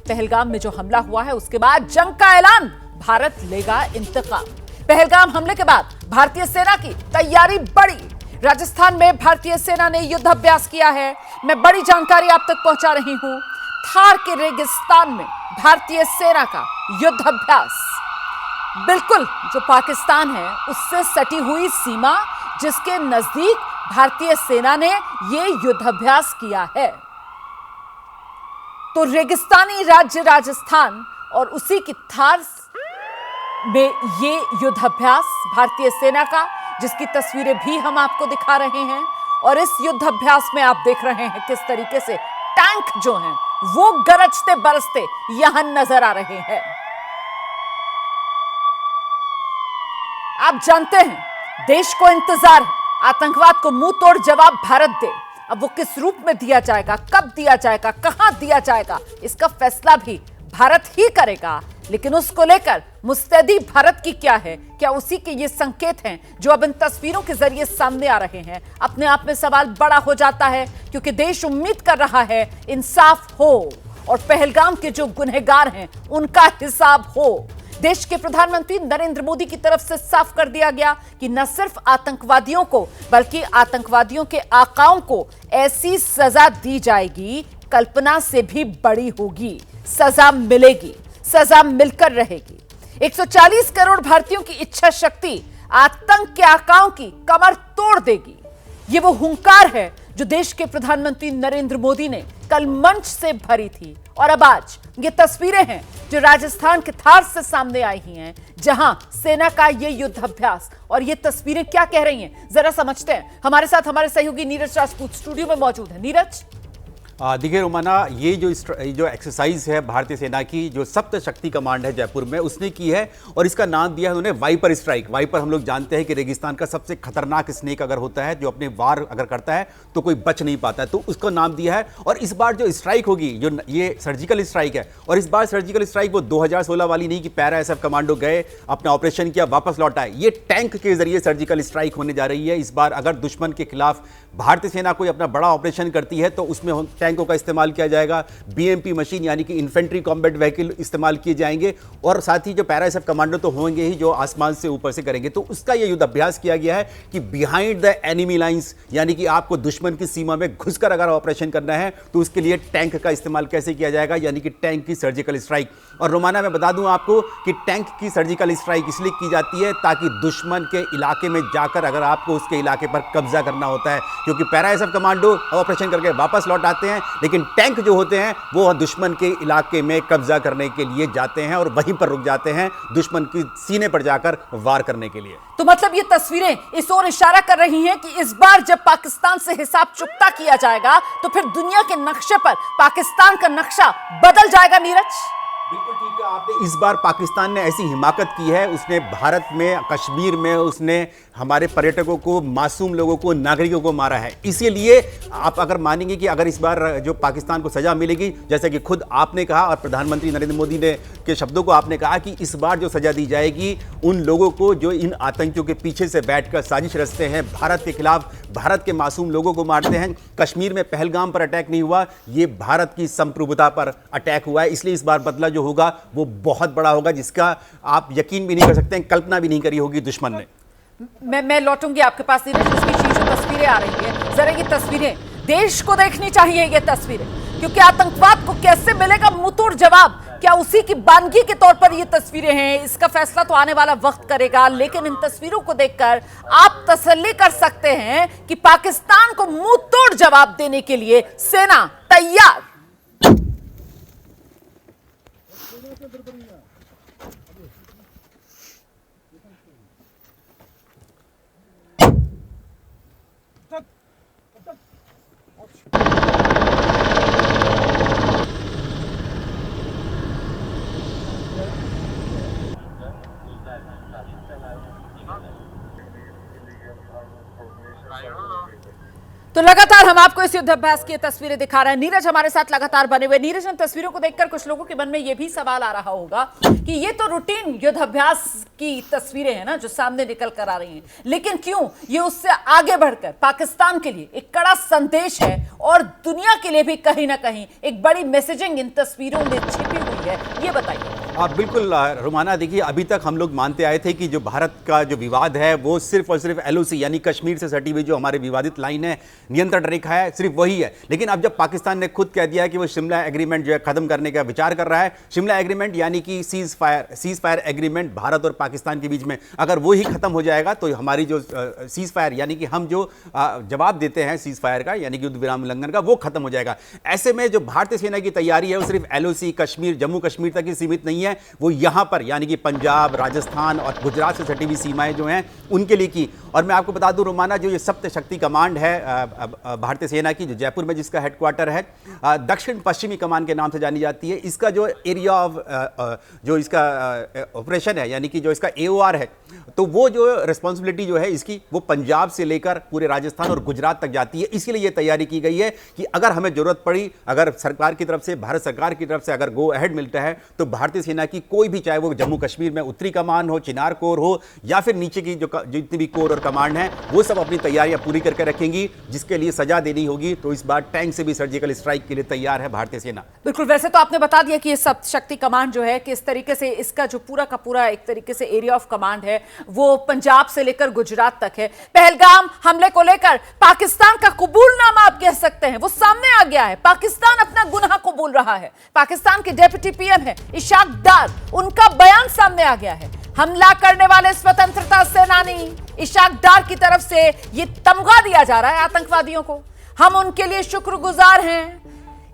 पहलगाम में जो हमला हुआ है उसके बाद जंग का ऐलान, भारत लेगा इंतकाम। पहलगाम हमले के बाद भारतीय सेना की तैयारी बढ़ी। राजस्थान में भारतीय सेना ने युद्धाभ्यास किया है। मैं बड़ी जानकारी आप तक पहुंचा रही हूं। थार के रेगिस्तान में भारतीय सेना का युद्धाभ्यास, बिल्कुल जो पाकिस्तान है उससे सटी हुई सीमा, जिसके नजदीक भारतीय सेना ने यह युद्धाभ्यास किया है। तो रेगिस्तानी राज्य राजस्थान और उसी की थार में ये युद्धाभ्यास भारतीय सेना का, जिसकी तस्वीरें भी हम आपको दिखा रहे हैं। और इस युद्धाभ्यास में आप देख रहे हैं किस तरीके से टैंक जो हैं वो गरजते बरसते यहां नजर आ रहे हैं। आप जानते हैं देश को इंतजार है आतंकवाद को मुंह तोड़ जवाब भारत दे। अब वो किस रूप में दिया जाएगा, कब दिया जाएगा, कहां दिया जाएगा, इसका फैसला भी भारत ही करेगा। लेकिन उसको लेकर मुस्तैदी भारत की क्या है? क्या उसी के ये संकेत हैं जो अब इन तस्वीरों के जरिए सामने आ रहे हैं? अपने आप में सवाल बड़ा हो जाता है, क्योंकि देश उम्मीद कर रहा है इंसाफ हो और पहलगाम के जो गुनहगार हैं उनका हिसाब हो। देश के प्रधानमंत्री नरेंद्र मोदी की तरफ से साफ कर दिया गया कि न सिर्फ आतंकवादियों को बल्कि आतंकवादियों के आकाओं को ऐसी सजा दी जाएगी, कल्पना से भी बड़ी होगी। सजा मिलेगी, सजा मिलकर रहेगी। 140 करोड़ भारतीयों की इच्छा शक्ति आतंक के आकाओं की कमर तोड़ देगी। ये वो हुंकार है जो देश के प्रधानमंत्री नरेंद्र मोदी ने कल मंच से भरी थी। और अब आज ये तस्वीरें हैं जो राजस्थान के थार से सामने आई हैं, जहां सेना का ये युद्धाभ्यास। और ये तस्वीरें क्या कह रही हैं जरा समझते हैं। हमारे साथ हमारे सहयोगी नीरज राजपूत स्टूडियो में मौजूद है। नीरज, देखिए रोमाना, ये जो एक्सरसाइज है भारतीय सेना की, जो सप्त शक्ति कमांड है जयपुर में, उसने की है और इसका नाम दिया है उन्होंने वाइपर स्ट्राइक। वाइपर हम लोग जानते हैं कि रेगिस्तान का सबसे खतरनाक स्नेक अगर होता है, जो अपने वार अगर करता है तो कोई बच नहीं पाता है, तो उसका नाम दिया है। और इस बार जो स्ट्राइक होगी, जो ये सर्जिकल स्ट्राइक है, और इस बार सर्जिकल स्ट्राइक वो 2016 वाली नहीं कि पैरा एसएफ कमांडो गए, अपना ऑपरेशन किया, वापस लौट आए। ये टैंक के जरिए सर्जिकल स्ट्राइक होने जा रही है। इस बार अगर दुश्मन के खिलाफ भारतीय सेना कोई अपना बड़ा ऑपरेशन करती है तो उसमें टैंकों का इस्तेमाल किया जाएगा, बीएमपी मशीन यानी कि इन्फेंट्री कॉम्बैट व्हीकल इस्तेमाल किए जाएंगे, और साथ ही जो पैरा एसएफ कमांडो तो होंगे ही जो आसमान से ऊपर से करेंगे। तो उसका ये युद्ध अभ्यास किया गया है कि बिहाइंड द एनिमी लाइंस, यानी कि आपको दुश्मन की सीमा में घुसकर अगर ऑपरेशन करना है तो उसके लिए टैंक का इस्तेमाल कैसे किया जाएगा, यानी कि टैंक की सर्जिकल स्ट्राइक। और रोमाना, मैं बता दूं आपको कि टैंक की सर्जिकल स्ट्राइक इसलिए की जाती है ताकि दुश्मन के इलाके में जाकर अगर आपको उसके इलाके पर कब्जा करना होता है, क्योंकि पैरा एसएफ कमांडो ऑपरेशन करके वापस लौट आते हैं, लेकिन टैंक जो होते हैं वो दुश्मन के इलाके में कब्जा करने के लिए जाते हैं और वहीं पर रुक जाते हैं दुश्मन की सीने पर जाकर वार करने के लिए। तो मतलब ये तस्वीरें इस ओर इशारा कर रही हैं कि इस बार जब पाकिस्तान से हिसाब चुकता किया जाएगा तो फिर दुनिया के नक्शे पर पाकिस्तान का नक्शा बदल जाएगा। नीरज, बिल्कुल ठीक है आपने। इस बार पाकिस्तान ने ऐसी हिमाकत की है, उसने भारत में, कश्मीर में उसने हमारे पर्यटकों को, मासूम लोगों को, नागरिकों को मारा है। इसीलिए आप अगर मानेंगे कि अगर इस बार जो पाकिस्तान को सजा मिलेगी, जैसे कि खुद आपने कहा और प्रधानमंत्री नरेंद्र मोदी ने के शब्दों को आपने कहा कि इस बार जो सजा दी जाएगी उन लोगों को जो इन आतंकियों के पीछे से बैठकर साजिश रचते हैं, भारत के खिलाफ, भारत के मासूम लोगों को मारते हैं। कश्मीर में पहलगाम पर अटैक नहीं हुआ, ये भारत की संप्रभुता पर अटैक हुआ है। इसलिए इस बार बदला जो होगा वो बहुत बड़ा होगा, जिसका आप यकीन भी नहीं कर सकते हैं, कल्पना भी नहीं करी होगी दुश्मन ने। मैं लौटूंगी आपके पास नीरज। इसकी चीज तस्वीरें आ रही है, जरा ये तस्वीरें देश को देखनी चाहिए, ये तस्वीरें, क्योंकि आतंकवाद को कैसे मिलेगा मुंहतोड़ जवाब, क्या उसी की बानगी के तौर पर ये तस्वीरें हैं, इसका फैसला तो आने वाला वक्त करेगा। लेकिन इन तस्वीरों को देखकर आप तसल्ली कर सकते हैं कि पाकिस्तान को मुंहतोड़ जवाब देने के लिए सेना तैयार। तो लगातार हम आपको इस युद्धाभ्यास की तस्वीरें दिखा रहे हैं। नीरज हमारे साथ लगातार बने हुए। नीरज, इन तस्वीरों को देखकर कुछ लोगों के मन में यह भी सवाल आ रहा होगा कि ये तो रूटीन युद्धाभ्यास की तस्वीरें हैं ना जो सामने निकल कर आ रही हैं, लेकिन क्यों ये उससे आगे बढ़कर पाकिस्तान के लिए एक कड़ा संदेश है और दुनिया के लिए भी कहीं ना कहीं एक बड़ी मैसेजिंग इन तस्वीरों में छिपी हुई है, ये बताइए। बिल्कुल रुमाना, देखिए अभी तक हम लोग मानते आए थे कि जो भारत का जो विवाद है वो सिर्फ और सिर्फ एलओसी यानी कश्मीर से सटी हुई जो हमारे विवादित लाइन है, नियंत्रण रेखा है, सिर्फ वही है। लेकिन अब जब पाकिस्तान ने खुद कह दिया है कि वो शिमला एग्रीमेंट जो है खत्म करने का विचार कर रहा है, शिमला एग्रीमेंट यानी कि सीज फायर एग्रीमेंट भारत और पाकिस्तान के बीच में अगर वो ही खत्म हो जाएगा तो हमारी जो सीज फायर यानी कि हम जो जवाब देते हैं सीज फायर का यानी कि युद्ध विराम उल्लंघन का, वो खत्म हो जाएगा। ऐसे में जो भारतीय सेना की तैयारी है वो सिर्फ एलओसी कश्मीर जम्मू कश्मीर तक ही सीमित नहीं है, वो यहां पर यानी कि पंजाब, राजस्थान और गुजरात से सटी हुई सीमाएं जो हैं उनके लिए की। और मैं आपको बता दूं रुमाना, जो ये सप्त शक्ति कमांड है भारतीय सेना की जो जयपुर में जिसका हेडक्वार्टर है, दक्षिण पश्चिमी कमान के नाम से जानी जाती है। इसका जो एरिया ऑफ जो इसका ऑपरेशन है यानी कि जो इसका एओआर है, तो वो जो रिस्पॉन्सिबिलिटी जो है इसकी वो पंजाब से लेकर पूरे राजस्थान और गुजरात तक जाती है। इसीलिए ये तैयारी की गई है कि अगर हमें जरूरत पड़ी, अगर सरकार की तरफ से, भारत सरकार की तरफ से अगर गो अहेड मिलता है तो भारतीय सेना की कोई भी, चाहे वो जम्मू कश्मीर में उत्तरी कमान हो, चिनार कोर हो या फिर नीचे की जो जितनी भी कोर और कमांड है, वो सब अपनी तैयारियां पूरी करके रखेंगी। जिसके लिए सजा देनी होगी तो इस बार टैंक से भी सर्जिकल स्ट्राइक के लिए तैयार है भारतीय सेना। बिल्कुल, वैसे तो आपने बता दिया कि ये सप्त शक्ति कमांड जो है किस तरीके से इसका जो पूरा का पूरा एक तरीके से एरिया ऑफ कमांड है वो पंजाब से लेकर गुजरात तक है। पहलगाम हमले को लेकर पाकिस्तान का कबूलनामा आप कह सकते हैं वो सामने आ गया है। पाकिस्तान अपना गुनाह कबूल रहा है। पाकिस्तान के डिप्टी पीएम है इशाक डार, उनका बयान सामने आ गया है। हमला करने वाले स्वतंत्रता सेनानी इशाक डार की तरफ से ये तमगा दिया जा रहा है आतंकवादियों को। हम उनके लिए शुक्रगुजार हैं,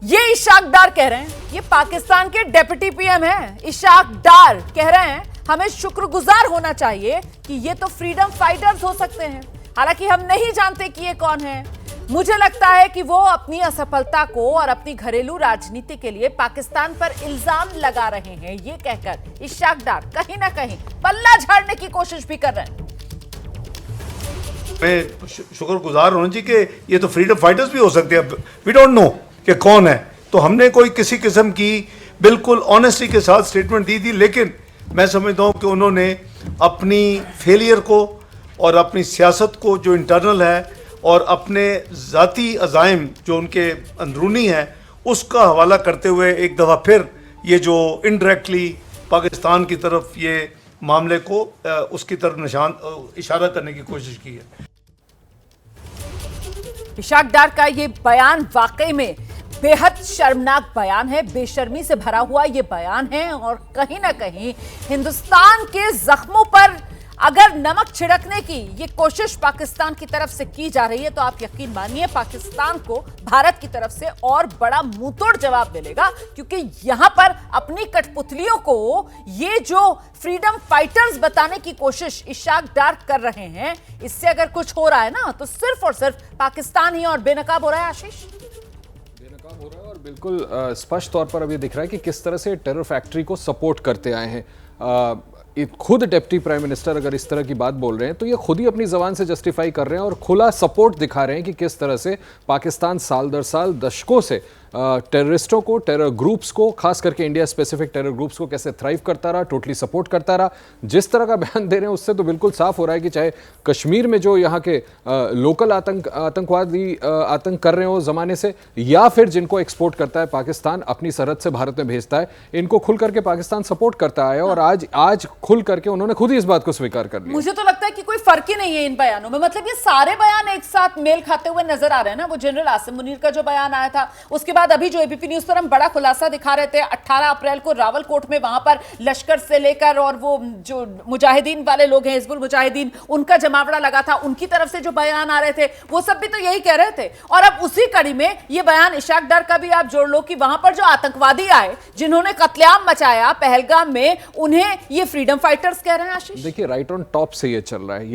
ये इशाक डार कह रहे हैं। ये पाकिस्तान के डिप्टी पीएम है इशाक डार कह रहे हैं हमें शुक्रगुजार होना चाहिए कि ये तो फ्रीडम फाइटर्स हो सकते हैं। हालांकि हम नहीं जानते कि ये कौन है। मुझे लगता है कि वो अपनी असफलता को और अपनी घरेलू राजनीति के लिए पाकिस्तान पर इल्जाम लगा रहे हैं, ये कहकर इशाक डार कहीं ना कहीं पल्ला झाड़ने की कोशिश भी कर रहे हैं। मैं शुक्रगुजार होना चाहिए कि ये तो फ्रीडम फाइटर्स भी हो सकते हैं। वी डोंट नो कि कौन है, तो हमने कोई किसी किस्म की बिल्कुल ऑनेस्टी के साथ स्टेटमेंट दी थी, लेकिन मैं समझता हूँ कि उन्होंने अपनी फेलियर को और अपनी सियासत को जो इंटरनल है और अपने ज़ाती अज़ाइम जो उनके अंदरूनी है उसका हवाला करते हुए एक दफ़ा फिर ये जो इनडायरेक्टली पाकिस्तान की तरफ ये मामले को उसकी तरफ इशारा करने की कोशिश की है। इशाक डार का ये बयान वाकई में बेहद शर्मनाक बयान है, बेशर्मी से भरा हुआ ये बयान है और कहीं ना कहीं हिंदुस्तान के जख्मों पर अगर नमक छिड़कने की ये कोशिश पाकिस्तान की तरफ से की जा रही है तो आप यकीन मानिए पाकिस्तान को भारत की तरफ से और बड़ा मुंहतोड़ जवाब मिलेगा, क्योंकि यहां पर अपनी कठपुतलियों को ये जो फ्रीडम फाइटर्स बताने की कोशिश इशाक डार कर रहे हैं, इससे अगर कुछ हो रहा है ना तो सिर्फ और सिर्फ पाकिस्तान ही और बेनकाब हो रहा है। आशीष, हो रहा है और बिल्कुल स्पष्ट तौर पर अब ये दिख रहा है कि किस तरह से टेरर फैक्ट्री को सपोर्ट करते आए हैं। खुद डिप्टी प्राइम मिनिस्टर अगर इस तरह की बात बोल रहे हैं तो ये खुद ही अपनी जबान से जस्टिफाई कर रहे हैं और खुला सपोर्ट दिखा रहे हैं कि किस तरह से पाकिस्तान साल दर साल दशकों से टेररिस्टों को, टेरर ग्रुप्स को, खास करके इंडिया स्पेसिफिक टेरर ग्रुप्स को कैसे थ्राइव करता रहा, टोटली सपोर्ट करता रहा। जिस तरह का बयान दे रहे हैं उससे तो बिल्कुल साफ हो रहा है कि चाहे कश्मीर में जो यहाँ के लोकल आतंकवादी आतंक कर रहे हो ज़माने से, या फिर जिनको एक्सपोर्ट करता है पाकिस्तान अपनी सरहद से भारत में भेजता है, इनको खुल करके पाकिस्तान सपोर्ट करता है और आज खुल करके उन्होंने खुद ही इस बात को स्वीकार कर लिया। मुझे तो लगता है कि कोई फर्क ही नहीं है इन बयानों में। मतलब ये सारे बयान एक साथ मेल खाते हुए नजर आ रहे हैं ना। वो जनरल आसिम मुनीर का जो बयान आया था, उसके बाद अभी जो एबीपी न्यूज पर हम बड़ा खुलासा दिखा रहे थे, 18 अप्रैल को रावलकोट में वहां पर लश्कर से लेकर और वो जो मुजाहिदीन वाले लोग हैं, हिजबुल मुजाहिदीन, उनका जमावड़ा लगा था, उनकी तरफ से जो बयान आ रहे थे वो सब भी तो यही कह रहे थे। और अब उसी कड़ी में ये बयान इशाक डार का भी आप जोड़ लो कि वहां पर जो आतंकवादी आए जिन्होंने कत्लेआम मचाया पहलगाम में, उन्हें ये फ्रीडम फाइटर्स कह रहे हैं। आशीष, देखिए राइट ऑन टॉप से ये चल रहा है।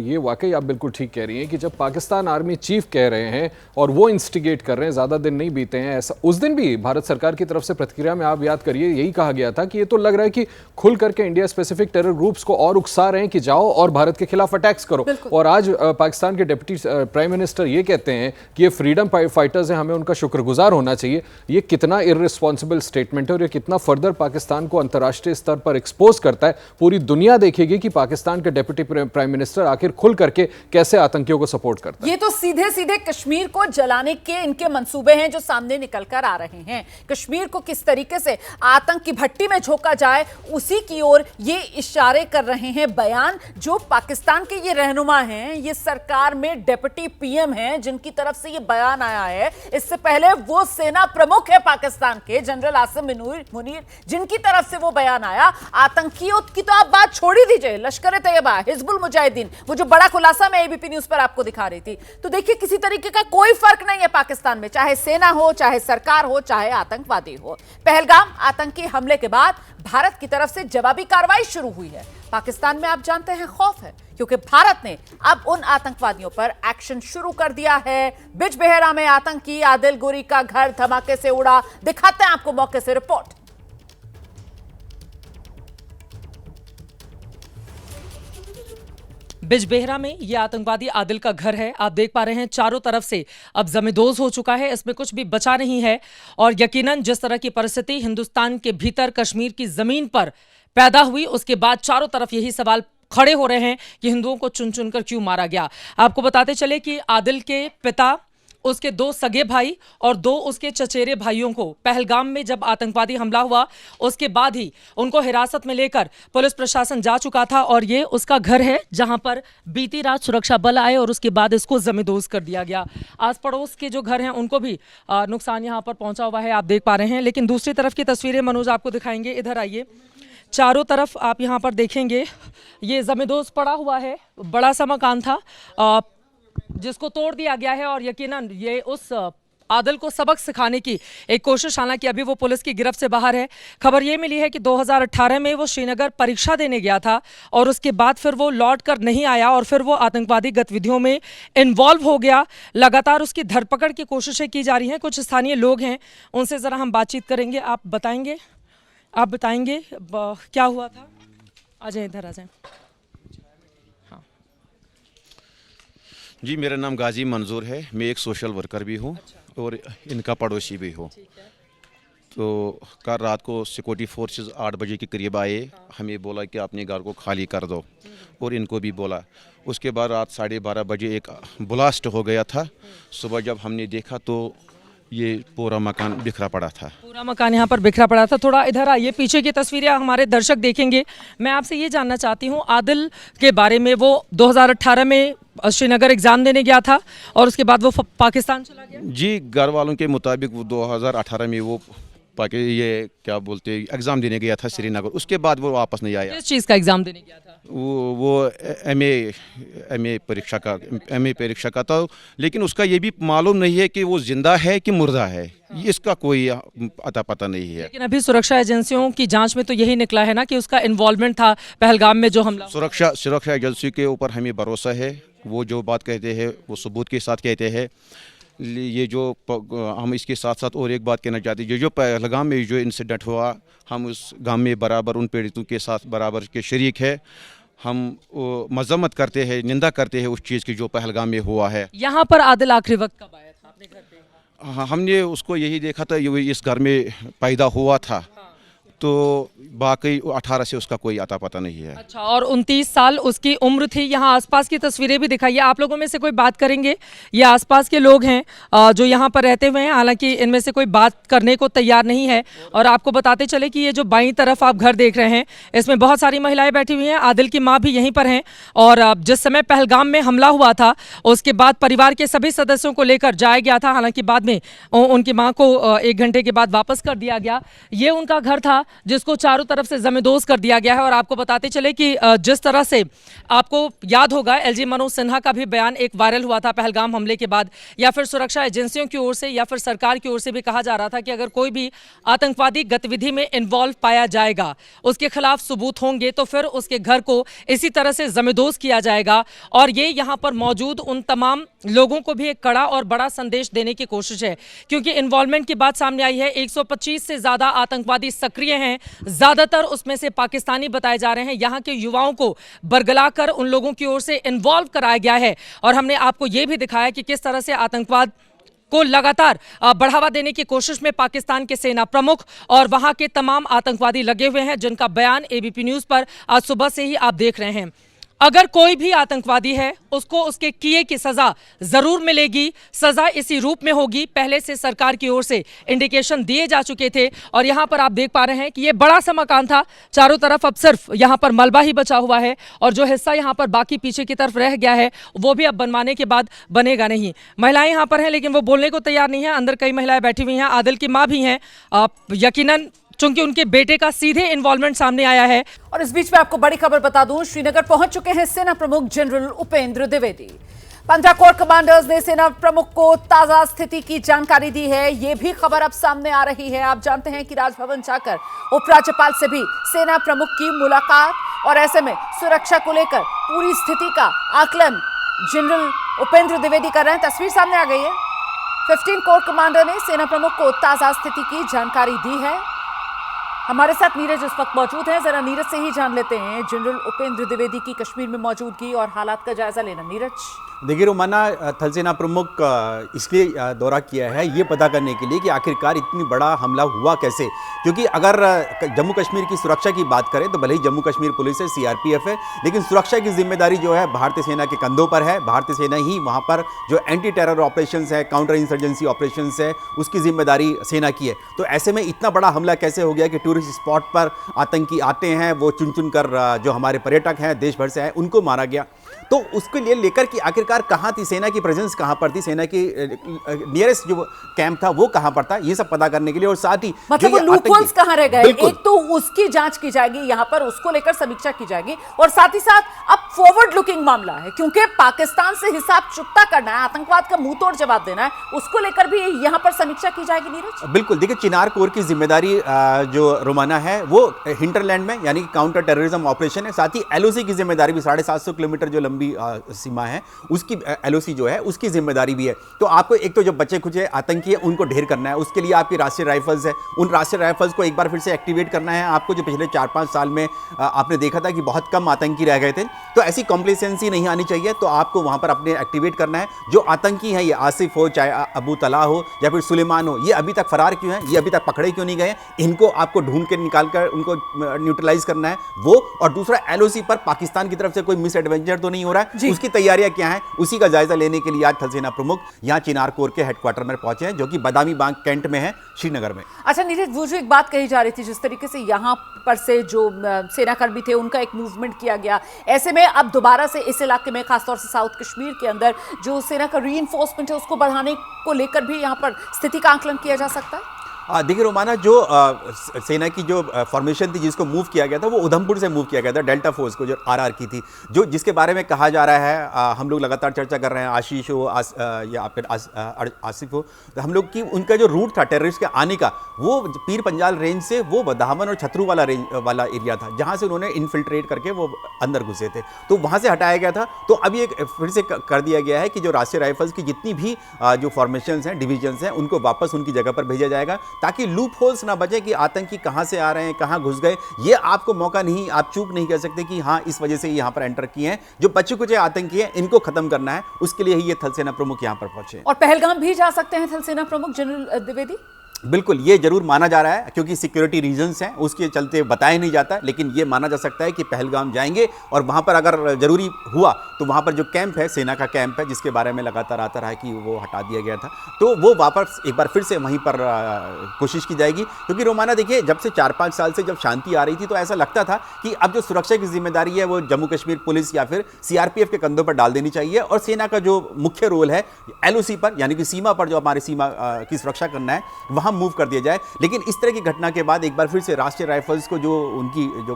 ये वाकई आप बिल्कुल ठीक कह रही हैं कि जब पाकिस्तान आर्मी चीफ कह रहे हैं और वो इंस्टिगेट कर रहे हैं, ज्यादा दिन नहीं बीते हैं ऐसा उस दिन भी भारत सरकार की तरफ से प्रतिक्रिया में आप याद करिए यही कहा गया था कि ये तो लग रहा है कि खुल करके इंडिया स्पेसिफिक टेरर ग्रुप्स को और उकसा रहे हैं कि जाओ और भारत के खिलाफ अटैक्स करो। और आज पाकिस्तान के डिप्टी प्राइम मिनिस्टर ये कहते हैं कि ये फ्रीडम फाइटर्स हैं, हमें उनका शुक्रगुजार होना चाहिए। ये कितना इररिस्पॉन्सिबल स्टेटमेंट है और ये कितना फर्दर पाकिस्तान को अंतर्राष्ट्रीय स्तर पर एक्सपोज करता है। पूरी दुनिया देखेगी कि पाकिस्तान के डिप्टी प्राइम मिनिस्टर आखिर खुल करके कैसे आतंकियों को सपोर्ट करता है। ये तो सीधे सीधे कश्मीर को जलाने के इनके मंसूबे हैं जो सामने निकल कर आ रहे हैं। कश्मीर को किस तरीके से आतंक की भट्टी में झोंका जाए उसी की ओर ये इशारे कर रहे हैं बयान जो पाकिस्तान के ये रहनुमा हैं, ये सरकार में डिप्टी पीएम हैं जिनकी तरफ से ये बयान आया है। इससे पहले वो सेना प्रमुख है पाकिस्तान के जनरल आसिम मुनीर जिनकी तरफ से वो बयान आया। आतंकियों की तो आप बात छोड़ ही दीजिए, लश्कर तैयबा, हिजबुल मुजाहिदीन, वो जो बड़ा खुलासा मैं एबीपी न्यूज पर आपको दिखा रही थी। तो देखिए किसी तरीके का कोई फर्क नहीं है पाकिस्तान में, चाहे सेना हो, चाहे सरकार हो, चाहे आतंकवादी हो। पहलगाम आतंकी हमले के बाद भारत की तरफ से जवाबी कार्रवाई शुरू हुई है। पाकिस्तान में आप जानते हैं खौफ है क्योंकि भारत ने अब उन आतंकवादियों पर एक्शन शुरू कर दिया है। बिजबेहरा में आतंकी आदिल गुरी का घर धमाके से उड़ा, दिखाते हैं आपको मौके से रिपोर्ट। बिजबेहरा में यह आतंकवादी आदिल का घर है। आप देख पा रहे हैं चारों तरफ से अब जमींदोज हो चुका है, इसमें कुछ भी बचा नहीं है। और यकीनन जिस तरह की परिस्थिति हिंदुस्तान के भीतर कश्मीर की जमीन पर पैदा हुई उसके बाद चारों तरफ यही सवाल खड़े हो रहे हैं कि हिंदुओं को चुन चुनकर क्यों मारा गया। आपको बताते चले कि आदिल के पिता, उसके 2 सगे भाई और 2 उसके चचेरे भाइयों को पहलगाम में जब आतंकवादी हमला हुआ उसके बाद ही उनको हिरासत में लेकर पुलिस प्रशासन जा चुका था। और ये उसका घर है जहां पर बीती रात सुरक्षा बल आए और उसके बाद इसको जमींदोज कर दिया गया। आस पड़ोस के जो घर हैं उनको भी नुकसान यहां पर पहुंचा हुआ है, आप देख पा रहे हैं। लेकिन दूसरी तरफ की तस्वीरें मनोज आपको दिखाएंगे, इधर आइए। चारों तरफ आप यहाँ पर देखेंगे ये जमींदोज पड़ा हुआ है, बड़ा सा मकान था जिसको तोड़ दिया गया है। और यकीनन ये उस आदिल को सबक सिखाने की एक कोशिश, हालांकि अभी वो पुलिस की गिरफ्त से बाहर है। खबर ये मिली है कि 2018 में वो श्रीनगर परीक्षा देने गया था और उसके बाद फिर वो लौट कर नहीं आया और फिर वो आतंकवादी गतिविधियों में इन्वॉल्व हो गया। लगातार उसकी धरपकड़ की कोशिशें की जा रही हैं। कुछ स्थानीय लोग हैं, उनसे ज़रा हम बातचीत करेंगे। आप बताएंगे क्या हुआ था? आ जाए, इधर आ जाए। जी, मेरा नाम गाजी मंजूर है, मैं एक सोशल वर्कर भी हूँ और इनका पड़ोसी भी हूँ। तो कल रात को सिक्योरिटी फोर्सेस 8 बजे के करीब आए, हमें बोला कि अपने घर को खाली कर दो और इनको भी बोला। उसके बाद रात 12:30 बजे एक ब्लास्ट हो गया था। सुबह जब हमने देखा तो ये पूरा मकान बिखरा पड़ा था। पूरा मकान यहाँ पर बिखरा पड़ा था। थोड़ा इधर आइए, पीछे की तस्वीरें हमारे दर्शक देखेंगे। मैं आपसे ये जानना चाहती हूँ आदिल के बारे में। वो 2018 में श्रीनगर एग्जाम देने गया था और उसके बाद वो पाकिस्तान चला गया। जी, घर वालों के मुताबिक वो 2018 में वो ये क्या बोलते एग्ज़ाम देने गया था श्रीनगर। उसके बाद वो वापस नहीं आया। किस चीज़ का एग्जाम देने गया था? वो एमए परीक्षा का था, लेकिन उसका ये भी मालूम नहीं है कि वो जिंदा है कि मुर्दा है। इसका कोई अता पता नहीं है। लेकिन अभी सुरक्षा एजेंसियों की जांच में तो यही निकला है ना कि उसका इन्वॉल्वमेंट था पहलगाम में जो हमला। सुरक्षा एजेंसी के ऊपर हमें भरोसा है। वो जो बात कहते हैं वो सबूत के साथ कहते हैं। ये जो हम इसके साथ साथ और एक बात कहना चाहते हैं, जो पहलगाम में जो इंसिडेंट हुआ, हम उस गांव में बराबर उन पीड़ितों के साथ बराबर के शरीक है। हम मजम्मत करते हैं, निंदा करते हैं उस चीज़ की जो पहलगाम में हुआ है। यहाँ पर आदिल आखिरी वक्त कब आया था अपने घर पे? हाँ, हमने उसको यही देखा था, ये इस घर में पैदा हुआ था। तो बाकी 18 से उसका कोई अता पता नहीं है। अच्छा, और 29 साल उसकी उम्र थी। यहाँ आसपास की तस्वीरें भी दिखाइए। आप लोगों में से कोई बात करेंगे? ये आसपास के लोग हैं जो यहाँ पर रहते हुए हैं, हालांकि इनमें से कोई बात करने को तैयार नहीं है। और आपको बताते चले कि ये जो बाईं तरफ आप घर देख रहे हैं इसमें बहुत सारी महिलाएं बैठी हुई हैं। आदिल की माँ भी यहीं पर हैं। और जिस समय पहलगाम में हमला हुआ था उसके बाद परिवार के सभी सदस्यों को लेकर जाया गया था, हालांकि बाद में उनकी माँ को 1 घंटे के बाद वापस कर दिया गया। ये उनका घर था जिसको चारों तरफ से जमींदोज कर दिया गया है। और आपको बताते चले कि जिस तरह से आपको याद होगा, एलजी मनोज सिन्हा का भी बयान एक वायरल हुआ था पहलगाम हमले के बाद, या फिर सुरक्षा एजेंसियों की ओर से या फिर सरकार की ओर से भी कहा जा रहा था कि अगर कोई भी आतंकवादी गतिविधि में इन्वॉल्व पाया जाएगा, उसके खिलाफ सबूत होंगे, तो फिर उसके घर को इसी तरह से जमींदोज किया जाएगा। और ये यहाँ पर मौजूद उन तमाम लोगों को भी एक कड़ा और बड़ा संदेश देने की कोशिश है, क्योंकि इन्वॉल्वमेंट की बात सामने आई है। 125 से ज्यादा आतंकवादी सक्रिय हैं, ज्यादातर उसमें से पाकिस्तानी बताए जा रहे हैं। यहाँ के युवाओं को बरगलाकर उन लोगों की ओर से इन्वॉल्व कराया गया है। और हमने आपको यह भी दिखाया कि किस तरह से आतंकवाद को लगातार बढ़ावा देने की कोशिश में पाकिस्तान के सेना प्रमुख और वहां के तमाम आतंकवादी लगे हुए हैं, जिनका बयान एबीपी न्यूज पर आज सुबह से ही आप देख रहे हैं। अगर कोई भी आतंकवादी है, उसको उसके किए की सजा जरूर मिलेगी। सजा इसी रूप में होगी। पहले से सरकार की ओर से इंडिकेशन दिए जा चुके थे। और यहां पर आप देख पा रहे हैं कि ये बड़ा सा मकान था, चारों तरफ अब सिर्फ यहां पर मलबा ही बचा हुआ है, और जो हिस्सा यहां पर बाकी पीछे की तरफ रह गया है वो भी अब बनवाने के बाद बनेगा नहीं। महिलाएं यहां पर हैं, लेकिन वो बोलने को तैयार नहीं है। अंदर कई महिलाएं बैठी हुई हैं। आदिल की मां भी हैं, यकीनन चूंकि उनके बेटे का सीधे इन्वॉल्वमेंट सामने आया है। और इस बीच में आपको बड़ी खबर बता दूं, श्रीनगर पहुंच चुके हैं सेना प्रमुख general Upendra Dwivedi. 15 core commanders ने सेना प्रमुख को ताजा स्थिति की जानकारी दी है। ये भी खबर अब सामने आ रही है। आप जानते हैं कि राजभवन जाकर उपराज्यपाल से भी सेना प्रमुख की मुलाकात, और ऐसे में सुरक्षा को लेकर पूरी स्थिति का आकलन जनरल उपेंद्र द्विवेदी कर रहे हैं। तस्वीर सामने आ गई है। 15 कोर कमांडर ने सेना प्रमुख को ताजा स्थिति की जानकारी दी है। हमारे साथ नीरज इस वक्त मौजूद हैं। जरा नीरज से ही जान लेते हैं जनरल उपेंद्र द्विवेदी की कश्मीर में मौजूदगी और हालात का जायजा लेना। नीरज, देखिए रोमाना, थल सेना प्रमुख इसलिए दौरा किया है ये पता करने के लिए कि आखिरकार इतनी बड़ा हमला हुआ कैसे। क्योंकि अगर जम्मू कश्मीर की सुरक्षा की बात करें तो भले ही जम्मू कश्मीर पुलिस है, सीआरपीएफ है, लेकिन सुरक्षा की जिम्मेदारी जो है भारतीय सेना के कंधों पर है। भारतीय सेना ही वहाँ पर जो एंटी टेरर ऑपरेशंस है, काउंटर इंसर्जेंसी ऑपरेशंस है, उसकी जिम्मेदारी सेना की है। तो ऐसे में इतना बड़ा हमला कैसे हो गया कि टूरिस्ट स्पॉट पर आतंकी आते हैं, वो चुन चुन कर जो हमारे पर्यटक हैं देश भर से आए उनको मारा गया। तो उसके लिए लेकर कि आखिरकार कहाँ थी सेना की प्रेजेंस, कहाँ पर थी सेना की नियरेस्ट जो कैंप था वो कहाँ पर था, ये सब पता करने के लिए। और साथ ही मतलब वो लूपहोल्स कहाँ रह गए, एक तो उसकी जांच की जाएगी, यहाँ पर उसको लेकर समीक्षा की जाएगी, और साथ ही साथ अब फॉरवर्ड लुकिंग मामला है, क्योंकि पाकिस्तान से हिसाब चुकता करना है, आतंकवाद का मुंह तोड़ जवाब देना है, उसको लेकर भी यहाँ पर समीक्षा की जाएगी। नीरज, बिल्कुल, देखिए चिनार कोर की जिम्मेदारी जो रोमाना है वो हिंटरलैंड में यानी कि काउंटर टेररिज्म ऑपरेशन है। साथ ही एलओसी की जिम्मेदारी भी 750 किलोमीटर जो लंबी सीमा है उसकी एलओसी जो है उसकी जिम्मेदारी भी है। तो आपको एक तो जो बच्चे खुचे आतंकी है उनको ढेर करना है, उसके लिए आपकी राष्ट्रीय राइफल्स है, उन राष्ट्रीय राइफल्स को एक बार फिर से एक्टिवेट करना है आपको। जो पिछले 4-5 साल में आपने देखा था कि बहुत कम आतंकी रह गए थे, तो ऐसी कॉम्प्लेसेंसी नहीं आनी चाहिए। तो आपको वहां पर अपने एक्टिवेट करना है। जो आतंकी है, ये आसिफ हो, चाहे अबू तला हो या फिर सुलेमान हो, ये अभी तक फरार क्यों है, ये अभी तक पकड़े क्यों नहीं गए, इनको आपको ढूंढ के निकाल कर उनको न्यूट्रलाइज करना है वो। और दूसरा, एलओसी पर पाकिस्तान की तरफ से कोई मिस एडवेंचर तो नहीं हो रहा है, उसकी तैयारियां क्या है, उसी का जायजा लेने के लिए आज थल सेना प्रमुख यहां चिनार कोर के हेडक्वार्टर में पहुंचे हैं, जो कि बदामी बाग कैंट में है, श्रीनगर में। अच्छा नीरज, वो जो एक बात कही जा रही थी, जिस तरीके से यहाँ पर से जो सेनाकर्मी थे उनका एक मूवमेंट किया गया, ऐसे में अब दोबारा से इस इलाके में, खासतौर से साउथ कश्मीर के अंदर जो सेना का रीइंफोर्समेंट है उसको बढ़ाने को लेकर भी यहाँ पर स्थिति का आकलन किया जा सकता है। देखिए रोमाना, जो सेना की जो फॉर्मेशन थी जिसको मूव किया गया था वो उधमपुर से मूव किया गया था, डेल्टा फोर्स को, जो आरआर की थी, जो जिसके बारे में कहा जा रहा है, हम लोग लगातार चर्चा कर रहे हैं, आशीष हो या फिर आसिफ हो, तो हम लोग की उनका जो रूट था टेररिस्ट के आने का, वो पीर पंजाल रेंज से वो बदामन और छतरू वाला एरिया था, जहाँ से उन्होंने इन्फिल्ट्रेट करके वो अंदर घुसे थे, तो वहाँ से हटाया गया था। तो अभी एक फिर से कर दिया गया है कि जो राष्ट्रीय राइफल्स की जितनी भी जो फॉर्मेशंस हैं, डिविजन्स हैं, उनको वापस उनकी जगह पर भेजा जाएगा, ताकि लूप होल्स ना बचे कि आतंकी कहां से आ रहे हैं, कहां घुस गए। ये आपको मौका नहीं, आप चूक नहीं कर सकते कि हाँ इस वजह से यहां पर एंटर किए हैं। जो बच्चे कुछ आतंकी हैं इनको खत्म करना है, उसके लिए ही ये थल सेना प्रमुख यहां पर पहुंचे। और पहलगाम भी जा सकते हैं थल सेना प्रमुख जनरल द्विवेदी? बिल्कुल, ये जरूर माना जा रहा है, क्योंकि सिक्योरिटी रीजंस हैं उसके चलते बताया नहीं जाता, लेकिन ये माना जा सकता है कि पहलगाम जाएंगे और वहां पर अगर जरूरी हुआ तो वहां पर जो कैंप है, सेना का कैंप है, जिसके बारे में लगातार आता रहा कि वो हटा दिया गया था, तो वो वापस एक बार फिर से वहीं पर कोशिश की जाएगी। क्योंकि रोमाना देखिए, जब से 4-5 साल से जब शांति आ रही थी तो ऐसा लगता था कि अब जो सुरक्षा की जिम्मेदारी है वो जम्मू कश्मीर पुलिस या फिर सीआरपीएफ के कंधों पर डाल देनी चाहिए, और सेना का जो मुख्य रोल है एलओसी पर, यानी कि सीमा पर जो हमारी सीमा की सुरक्षा करना है, वहां मूव कर दिया जाए। लेकिन इस तरह की घटना के बाद एक बार फिर से राष्ट्रीय राइफल्स को जो उनकी जो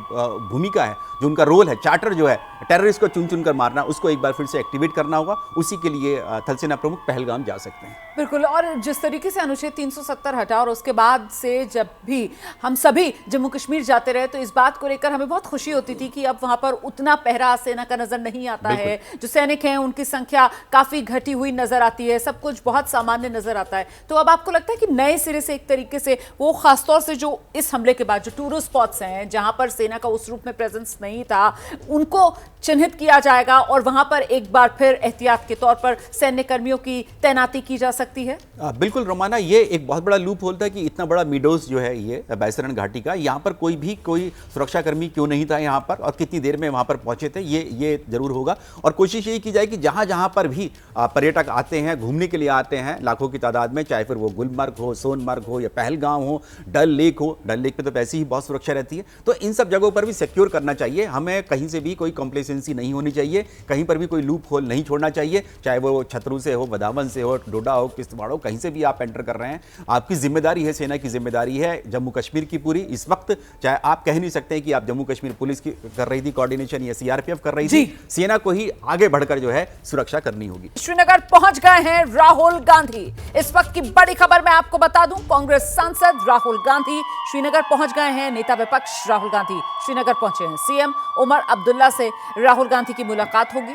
भूमिका है, जो उनका रोल है, चार्टर जो है टेररिस्ट को चुन चुन कर मारना, उसको एक बार फिर से एक्टिवेट करना होगा। उसी के लिए थल सेना प्रमुख पहलगाम जा सकते हैं। बिल्कुल। और जिस तरीके से अनुच्छेद 370 हटा और उसके बाद से जब भी हम सभी जम्मू कश्मीर जाते रहे तो इस बात को लेकर हमें बहुत खुशी होती थी कि अब वहां पर उतना पहरा सेना का नजर नहीं आता है, जो सैनिक हैं उनकी संख्या काफी घटी हुई नजर आती है, सब कुछ बहुत सामान्य नजर आता है। तो अब आपको लगता है कि नए सिरे से एक तरीके से वो खासतौर से जो इस हमले के बाद जो टूरिस्ट स्पॉट्स हैं जहां पर सेना का उस रूप में प्रेजेंस नहीं था, उनको चिन्हित किया जाएगा और वहां पर एक बार फिर एहतियात के तौर पर सैन्य कर्मियों की तैनाती की जा सकती है? बिल्कुल रोमाना, ये एक बहुत बड़ा लूप होल था कि इतना बड़ा मीडोज जो है ये बैसरन घाटी का, यहाँ पर कोई सुरक्षा कर्मी क्यों नहीं था यहाँ पर और कितनी देर में वहाँ पर पहुंचे थे, ये जरूर होगा। और कोशिश यही की जाए कि जहाँ जहाँ पर भी पर्यटक आते हैं, घूमने के लिए आते हैं लाखों की तादाद में, चाहे फिर वो गुलमर्ग हो, सोनमर्ग हो या पहलगाम हो, डल लेक हो, डल लेक पे तो वैसे ही बहुत सुरक्षा रहती है, तो इन सब जगहों पर भी सिक्योर करना चाहिए। हमें कहीं से भी कोई कॉम्प्लेसेंसी नहीं होनी चाहिए, कहीं पर भी कोई लूप होल नहीं छोड़ना चाहिए, चाहे वो छतरू से हो, बदावन से हो, डोडा हो, किश्तवाड़ हो, कहीं से भी आप एंटर कर रहे हैं, आपकी जिम्मेदारी है, सेना की जिम्मेदारी है जम्मू कश्मीर की पूरी। इस वक्त चाहे आप कह नहीं सकते कि आप जम्मू कश्मीर पुलिस की कर रही थी कोऑर्डिनेशन या सीआरपीएफ कर रही थी, सेना को ही आगे बढ़कर जो है सुरक्षा करनी होगी। श्रीनगर पहुंच गए हैं राहुल गांधी। इस वक्त की बड़ी खबर मैं आपको बता दूं, कांग्रेस सांसद राहुल गांधी श्रीनगर पहुंच गए हैं। नेता विपक्ष राहुल गांधी श्रीनगर पहुंचे हैं। सीएम उमर अब्दुल्ला से राहुल गांधी की मुलाकात होगी।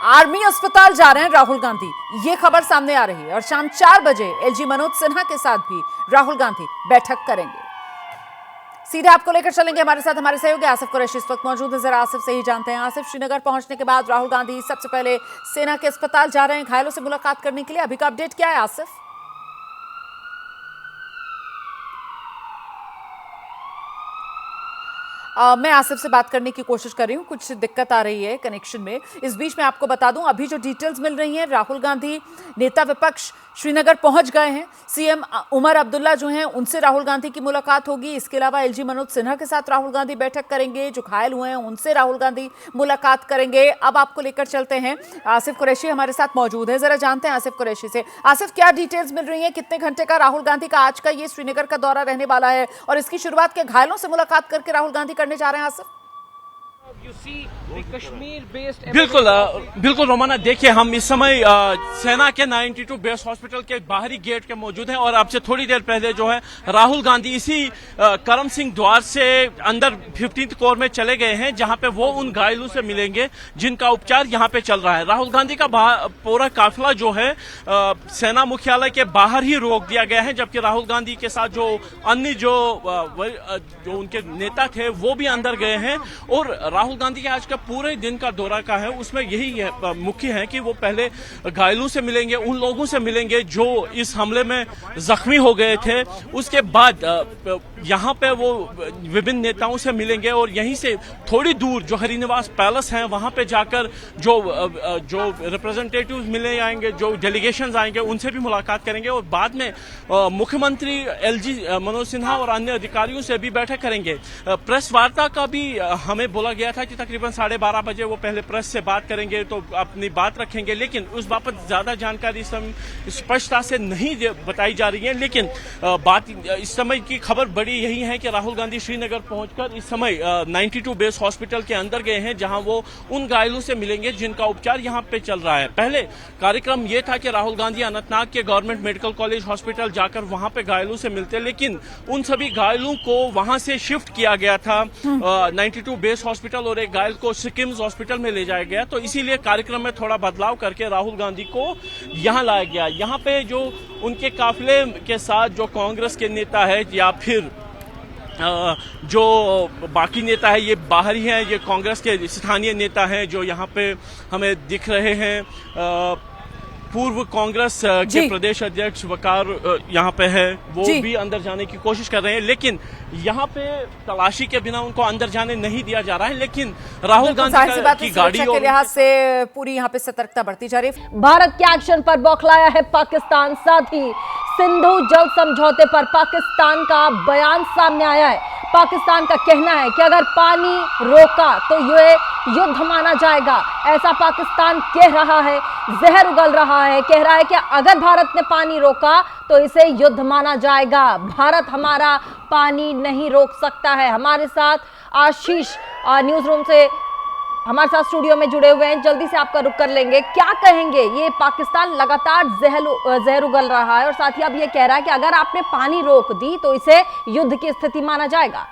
आर्मी अस्पताल जा रहे हैं राहुल गांधी, ये खबर सामने आ रही है। और शाम 4 बजे एलजी मनोज सिन्हा के साथ भी राहुल गांधी बैठक करेंगे। सीधे आपको लेकर चलेंगे, हमारे साथ हमारे सहयोगी आसिफ कुरैशी इस वक्त मौजूद है। जरा आसिफ से ही जानते हैं। आसिफ, श्रीनगर पहुंचने के बाद राहुल गांधी सबसे पहले सेना के अस्पताल जा रहे हैं घायलों से मुलाकात करने के लिए, अभी का अपडेट क्या है आसिफ? मैं आसिफ से बात करने की कोशिश कर रही हूँ, कुछ दिक्कत आ रही है कनेक्शन में। इस बीच में आपको बता दूं, अभी जो डिटेल्स मिल रही हैं, राहुल गांधी नेता विपक्ष श्रीनगर पहुंच गए हैं। सीएम उमर अब्दुल्ला जो हैं उनसे राहुल गांधी की मुलाकात होगी। इसके अलावा एलजी मनोज सिन्हा के साथ राहुल गांधी बैठक करेंगे। जो घायल हुए हैं उनसे राहुल गांधी मुलाकात करेंगे। अब आपको लेकर चलते हैं, आसिफ कुरैशी हमारे साथ मौजूद है, जरा जानते हैं आसिफ कुरैशी से। आसिफ, क्या डिटेल्स मिल रही है, कितने घंटे का राहुल गांधी का आज का ये श्रीनगर का दौरा रहने वाला है और इसकी शुरुआत के घायलों से मुलाकात करके राहुल गांधी करने जा रहे हैं? आसिफ, बिल्कुल रोमाना, देखिए हम इस समय सेना के 92 बेस हॉस्पिटल के बाहरी गेट के मौजूद हैं और आपसे थोड़ी देर पहले जो है राहुल गांधी इसी करम सिंह द्वार से अंदर 15th कोर में चले गए हैं, जहां पे वो उन घायलों से मिलेंगे जिनका उपचार यहां पे चल रहा है। राहुल गांधी का पूरा काफिला जो है सेना मुख्यालय के बाहर ही रोक दिया गया है, जबकि राहुल गांधी के साथ जो अन्य जो उनके नेता थे वो भी अंदर गए हैं। और राहुल गांधी के आज का पूरे दिन का दौरा का है उसमें यही मुख्य है कि वो पहले घायलों से मिलेंगे, उन लोगों से मिलेंगे जो इस हमले में जख्मी हो गए थे। उसके बाद यहाँ पे वो विभिन्न नेताओं से मिलेंगे और यहीं से थोड़ी दूर जो हरिनिवास पैलेस है वहां पे जाकर जो रिप्रेजेंटेटिव मिले आएंगे, जो डेलीगेशंस आएंगे, उनसे भी मुलाकात करेंगे और बाद में मुख्यमंत्री एलजी मनोज सिन्हा और अन्य अधिकारियों से भी बैठक करेंगे। प्रेस वार्ता का भी हमें बोला गया था कि तकरीबन 12:30 बजे वो पहले प्रेस से बात करेंगे, तो अपनी बात रखेंगे, लेकिन उस बाबत ज्यादा जानकारी स्पष्टता से नहीं बताई जा रही है। लेकिन बात इस समय की खबर बड़ी यही है कि राहुल गांधी श्रीनगर पहुंचकर इस समय 92 बेस हॉस्पिटल के अंदर गए हैं, जहां वो उन घायलों से मिलेंगे जिनका उपचार यहां पे चल रहा है। पहले कार्यक्रम ये था कि राहुल गांधी अनंतनाग के गवर्नमेंट मेडिकल कॉलेज हॉस्पिटल जाकर वहां पे घायलों से मिलते, लेकिन उन सभी घायलों को वहां से शिफ्ट किया गया था 92 बेस हॉस्पिटल और एक घायल को सिक्किम्स हॉस्पिटल में ले जाया गया। तो इसीलिए कार्यक्रम में थोड़ा बदलाव करके राहुल गांधी को यहां लाया गया। यहां पे जो उनके काफिले के साथ जो कांग्रेस के नेता है या फिर जो बाकी नेता है, ये बाहर ही हैं, ये कांग्रेस के स्थानीय नेता हैं जो यहाँ पे हमें दिख रहे हैं। पूर्व कांग्रेस के प्रदेश अध्यक्ष वकार यहाँ पे है, वो भी अंदर जाने की कोशिश कर रहे हैं, लेकिन यहाँ पे तलाशी के बिना उनको अंदर जाने नहीं दिया जा रहा है। लेकिन राहुल गांधी की गाड़ी के लिहाज से पूरी यहाँ पे सतर्कता बढ़ती जा रही है। भारत के एक्शन पर बौखलाया है पाकिस्तान, साथ ही सिंधु जल समझौते पर पाकिस्तान का बयान सामने आया है। पाकिस्तान का कहना है कि अगर पानी रोका तो ये युद्ध माना जाएगा। ऐसा पाकिस्तान कह रहा है, जहर उगल रहा है, कह रहा है कि अगर भारत ने पानी रोका तो इसे युद्ध माना जाएगा। भारत हमारा पानी नहीं रोक सकता है। हमारे साथ आशीष न्यूज रूम से हमारे साथ स्टूडियो में जुड़े हुए हैं, जल्दी से आपका रुख कर लेंगे। क्या कहेंगे, ये पाकिस्तान लगातार जहर उगल रहा है और साथ ही अब ये कह रहा है कि अगर आपने पानी रोक दी तो इसे युद्ध की स्थिति माना जाएगा।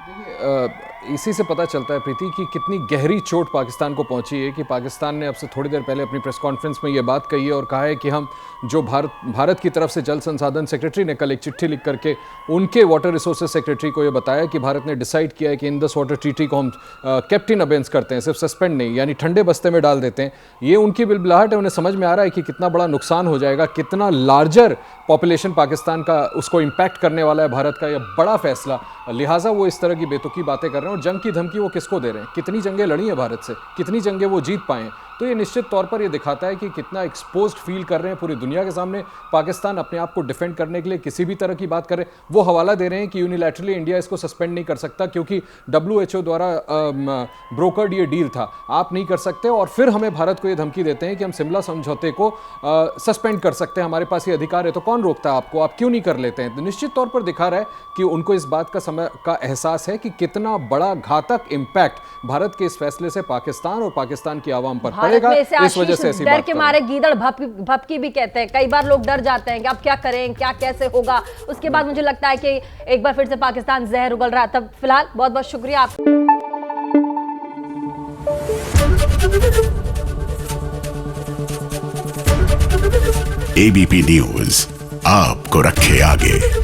इसी से पता चलता है प्रीति कि कितनी गहरी चोट पाकिस्तान को पहुंची है कि पाकिस्तान ने अब से थोड़ी देर पहले अपनी प्रेस कॉन्फ्रेंस में ये बात कही है और कहा है कि हम जो भारत की तरफ से जल संसाधन सेक्रेटरी ने कल एक चिट्ठी लिख करके उनके वाटर रिसोर्सेज सेक्रेटरी को ये बताया कि भारत ने डिसाइड किया है कि इंडस वाटर ट्रीटी को हम केप्ट इन अबेंस करते हैं, सिर्फ सस्पेंड नहीं, यानी ठंडे बस्ते में डाल देते हैं। ये उनकी बिलबिलाहट है, उन्हें समझ में आ रहा है कि कितना बड़ा नुकसान हो जाएगा, कितना लार्जर पॉपुलेशन पाकिस्तान का उसको इम्पैक्ट करने वाला है भारत का यह बड़ा फैसला। लिहाजा वो इस तरह की बेतुकी बातें कर रहे हैं और जंग की धमकी वो किसको दे रहे हैं, कितनी जंगें लड़ी हैं भारत से, कितनी जंगें वो जीत पाए हैं। तो ये निश्चित तौर पर ये दिखाता है कि कितना एक्सपोज्ड फील कर रहे हैं पूरी दुनिया के सामने पाकिस्तान अपने आप को डिफेंड करने के लिए किसी भी तरह की बात करे। वो हवाला दे रहे हैं कि यूनिलैटरली इंडिया इसको सस्पेंड नहीं कर सकता क्योंकि WHO द्वारा ब्रोकर्ड ये डील था, आप नहीं कर सकते। और फिर हमें भारत को ये धमकी देते हैं कि हम शिमला समझौते को सस्पेंड कर सकते हैं, हमारे पास ये अधिकार है, तो कौन रोकता है आपको, आप क्यों नहीं कर लेते हैं। तो निश्चित तौर पर दिखा रहा है कि उनको इस बात का समय का एहसास है कि कितना बड़ा घातक इम्पैक्ट भारत के इस फैसले से पाकिस्तान और पाकिस्तान की आवाम पर पड़ेगा। इस वजह से ऐसी डर बात के मारे गीदड़ भपकी भी कहते हैं, कई बार लोग डर जाते हैं कि अब क्या करें, क्या कैसे होगा। उसके बाद मुझे लगता है कि एक बार फिर से पाकिस्तान जहर उगल रहा है। तब फिलहाल बहुत बहुत शुक्रिया आप। ABP न्यूज आपको रखे आगे।